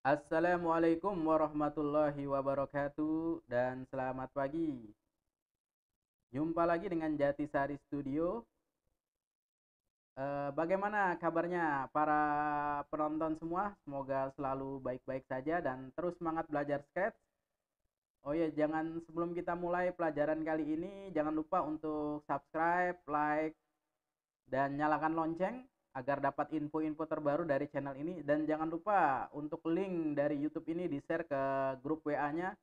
Assalamualaikum warahmatullahi wabarakatuh dan selamat pagi. Jumpa lagi dengan Jatisari Studio. Bagaimana kabarnya para penonton semua? Semoga selalu baik-baik saja dan terus semangat belajar sketch. Oh ya, jangan sebelum kita mulai pelajaran kali ini, jangan lupa untuk subscribe, like, dan nyalakan lonceng agar dapat info-info terbaru dari channel ini. Dan jangan lupa untuk link dari YouTube ini di-share ke grup WA-nya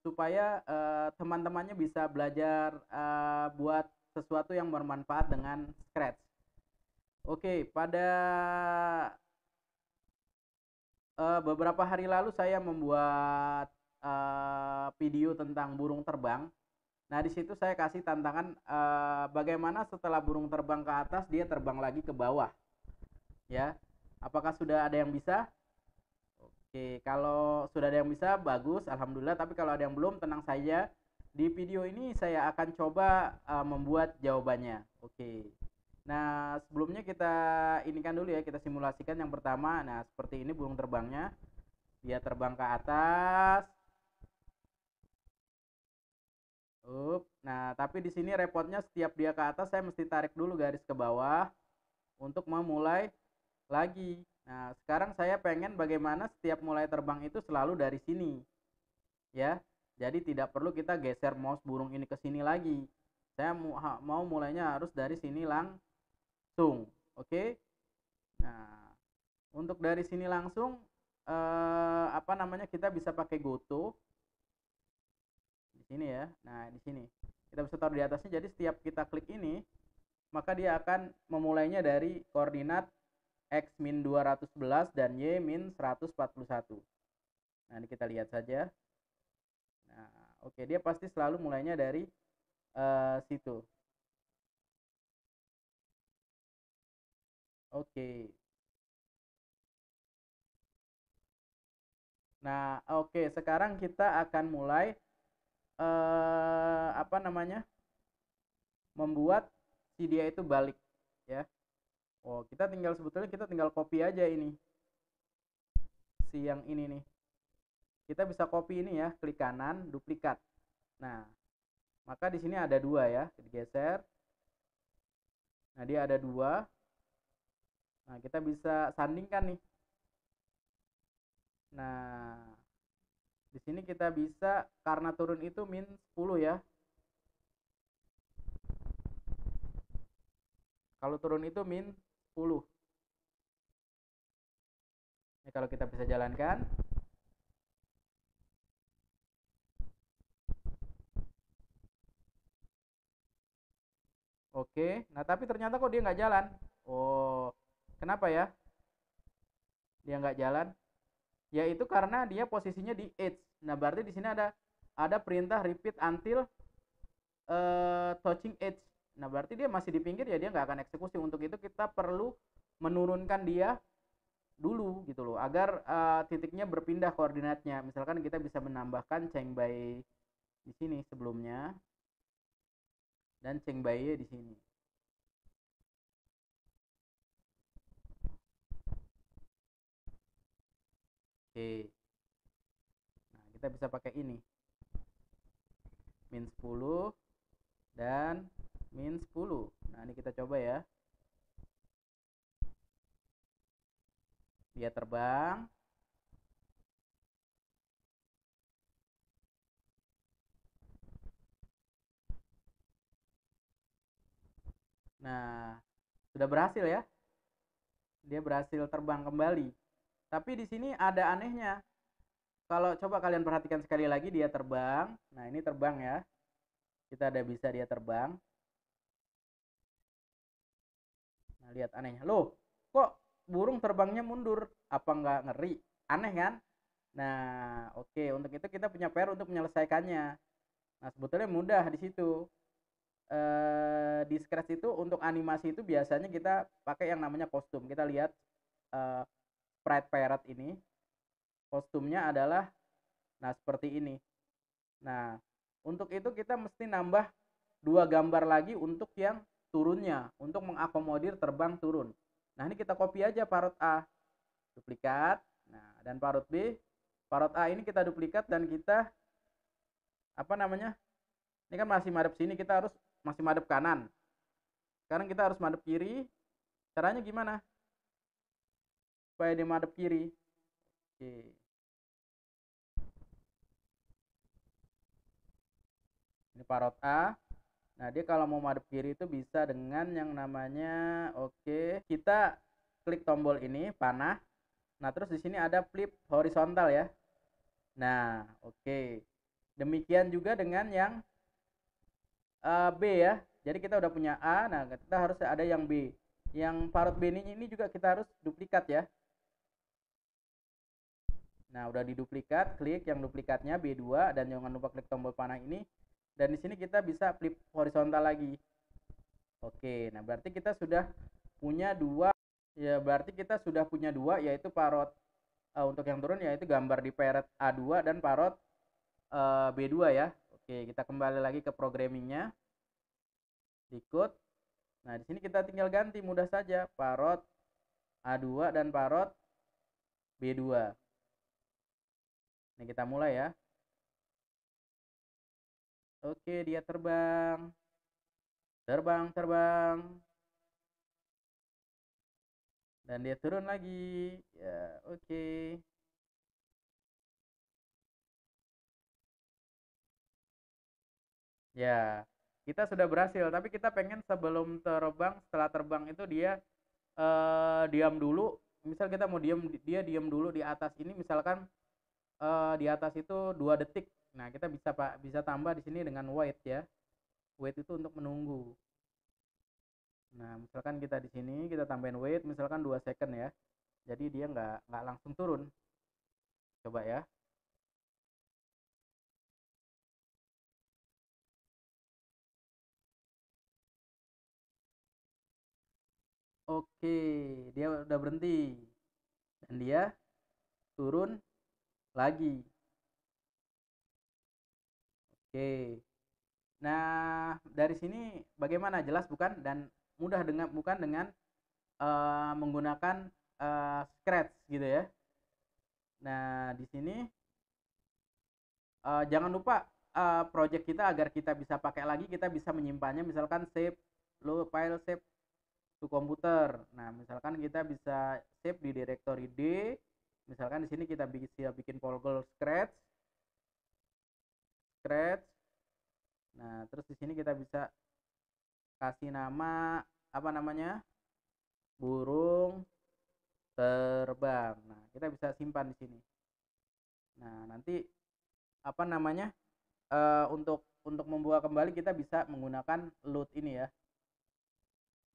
supaya teman-temannya bisa belajar buat sesuatu yang bermanfaat dengan Scratch. Oke, pada beberapa hari lalu saya membuat video tentang burung terbang. Nah, di situ saya kasih tantangan bagaimana setelah burung terbang ke atas dia terbang lagi ke bawah, ya. Apakah sudah ada yang bisa? Oke, kalau sudah ada yang bisa, bagus, alhamdulillah. Tapi kalau ada yang belum, tenang saja. Di video ini saya akan coba membuat jawabannya. Oke. Nah, sebelumnya kita inikan dulu ya, kita simulasikan yang pertama. Nah, seperti ini burung terbangnya. Dia terbang ke atas. Nah, tapi di sini repotnya setiap dia ke atas saya mesti tarik dulu garis ke bawah untuk memulai lagi. Nah, sekarang saya pengen bagaimana setiap mulai terbang itu selalu dari sini. Ya. Jadi tidak perlu kita geser mouse burung ini ke sini lagi. Saya mau mulainya harus dari sini langsung. Oke. Nah, untuk dari sini langsung kita bisa pakai goto di sini ya. Nah, di sini kita bisa taruh di atasnya. Jadi setiap kita klik ini, maka dia akan memulainya dari koordinat x min 211 dan y min 141. Nah, ini kita lihat saja. Nah, oke, dia pasti selalu mulainya dari situ. Oke. Nah, oke, sekarang kita akan mulai membuat si dia itu balik, ya. Oh, sebetulnya kita tinggal copy aja ini. Si yang ini nih. Kita bisa copy ini ya, klik kanan, duplikat. Nah, maka di sini ada dua ya, digeser. Nah, dia ada dua. Nah, kita bisa sandingkan nih. Nah, di sini kita bisa, karena turun itu min 10 ya. Kalau turun itu min 10. Ini kalau kita bisa jalankan. Oke, nah tapi ternyata kok dia nggak jalan. Oh, kenapa ya dia nggak jalan? Ya itu karena dia posisinya di edge. Nah, berarti di sini ada perintah repeat until touching edge. Nah, berarti dia masih di pinggir, ya dia nggak akan eksekusi. Untuk itu kita perlu menurunkan dia dulu gitu loh, agar titiknya berpindah koordinatnya. Misalkan kita bisa menambahkan Cheng Bai di sini sebelumnya dan Cheng Bai di sini. Oke. Nah, kita bisa pakai ini. Min 10 dan min 10. Nah, ini kita coba ya. Dia terbang. Nah, sudah berhasil ya. Dia berhasil terbang kembali. Tapi di sini ada anehnya. Kalau coba kalian perhatikan sekali lagi, dia terbang. Nah, ini terbang ya. Kita ada bisa dia terbang. Nah, lihat anehnya. Loh, kok burung terbangnya mundur? Apa nggak ngeri? Aneh kan? Nah, oke. Untuk itu kita punya PR untuk menyelesaikannya. Nah, sebetulnya mudah di situ. Di Scratch itu untuk animasi itu biasanya kita pakai yang namanya kostum. Kita lihat sprite parrot ini. Kostumnya adalah seperti ini. Nah, untuk itu kita mesti nambah dua gambar lagi untuk yang turunnya, untuk mengakomodir terbang turun. Nah, ini kita copy aja parrot A, duplikat. Nah, dan parut B, parut A ini kita duplikat dan kita apa namanya? Ini kan masih madep sini, kita harus masih madep kanan. Sekarang kita harus madep kiri. Caranya gimana? Supaya dia madep kiri. Oke. Ini parut A. Nah, dia kalau mau madep kiri itu bisa dengan yang namanya, oke, kita klik tombol ini, panah. Nah, terus di sini ada flip horizontal ya. Nah, oke. Demikian juga dengan yang B ya. Jadi kita udah punya A, nah kita harus ada yang B. Yang parut B ini juga kita harus duplikat ya. Nah, udah diduplikat, klik yang duplikatnya B2 dan jangan lupa klik tombol panah ini. Dan di sini kita bisa flip horizontal lagi. Oke, nah berarti kita sudah punya dua, ya berarti kita sudah punya dua, yaitu parot untuk yang turun yaitu gambar di parrot A2 dan parot B2 ya. Oke, kita kembali lagi ke programmingnya, ikut. Nah, di sini kita tinggal ganti mudah saja parot A2 dan parot B2. Ini kita mulai ya. Oke, dia terbang. Terbang. Dan dia turun lagi. Ya, oke. Ya, kita sudah berhasil, tapi kita pengen sebelum terbang, setelah terbang itu dia diam dulu. Misal kita mau diam, dia diam dulu di atas ini, misalkan di atas itu 2 detik. Nah, kita bisa tambah di sini dengan wait ya. Wait itu untuk menunggu. Nah, misalkan kita di sini kita tambahin wait misalkan 2 second ya. Jadi dia nggak langsung turun. Coba ya. Oke, dia udah berhenti. Dan dia turun lagi. Oke. Nah, dari sini bagaimana? Jelas bukan? Dan mudah dengan bukan dengan menggunakan Scratch gitu ya. Nah, di sini jangan lupa project kita agar kita bisa pakai lagi, kita bisa menyimpannya misalkan save file save to komputer. Nah, misalkan kita bisa save di directory D. Misalkan di sini kita bisa bikin folder Scratch. Nah, terus di sini kita bisa kasih nama apa namanya? Burung terbang. Nah, kita bisa simpan di sini. Nah, nanti apa namanya? Untuk membuat kembali kita bisa menggunakan load ini ya.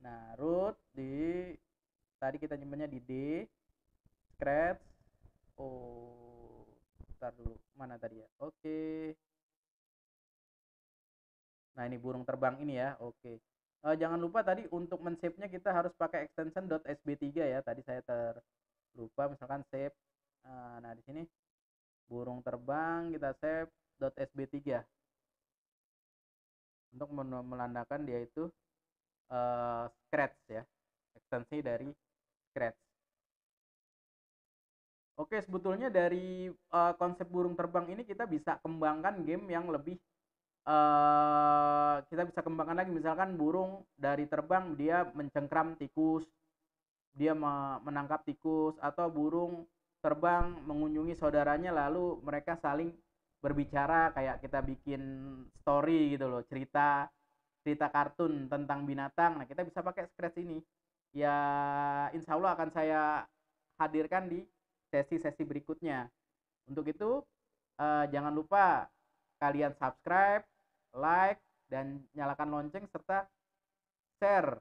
Nah, root di tadi kita nyimpannya di D, Scratch. Oh, bentar dulu. Mana tadi ya? Oke. Nah, ini burung terbang ini ya. Oke. Jangan lupa tadi untuk men-save-nya kita harus pakai extension .sb3 ya. Tadi saya terlupa misalkan save. Nah, di sini burung terbang kita save .sb3 untuk menandakan dia itu Scratch ya. Ekstensi dari Scratch. Oke, sebetulnya dari konsep burung terbang ini kita bisa kembangkan game yang lebih kita bisa kembangkan lagi, misalkan burung dari terbang dia mencengkram tikus, dia menangkap tikus, atau burung terbang mengunjungi saudaranya lalu mereka saling berbicara kayak kita bikin story gitu loh, cerita kartun tentang binatang. Nah, kita bisa pakai Scratch ini. Ya, insya Allah akan saya hadirkan di sesi-sesi berikutnya. Untuk itu, jangan lupa kalian subscribe, like, dan nyalakan lonceng serta share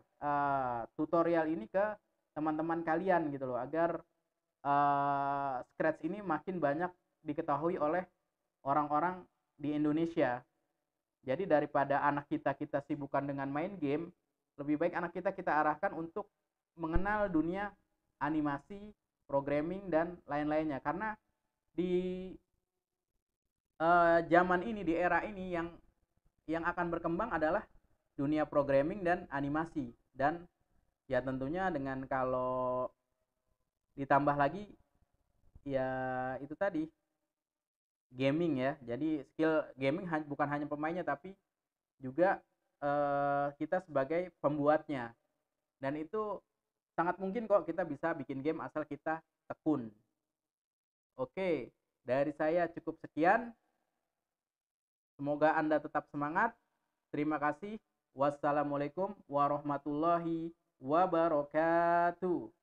tutorial ini ke teman-teman kalian gitu loh, agar Scratch ini makin banyak diketahui oleh orang-orang di Indonesia. Jadi daripada anak kita sibukkan dengan main game, lebih baik anak kita arahkan untuk mengenal dunia animasi, programming, dan lain-lainnya. Karena di zaman ini, di era ini yang akan berkembang adalah dunia programming dan animasi. Dan ya tentunya dengan kalau ditambah lagi ya itu tadi, gaming ya. Jadi skill gaming bukan hanya pemainnya tapi juga kita sebagai pembuatnya. Dan itu sangat mungkin kok kita bisa bikin game asal kita tekun. Oke, dari saya cukup sekian. Semoga Anda tetap semangat. Terima kasih. Wassalamualaikum warahmatullahi wabarakatuh.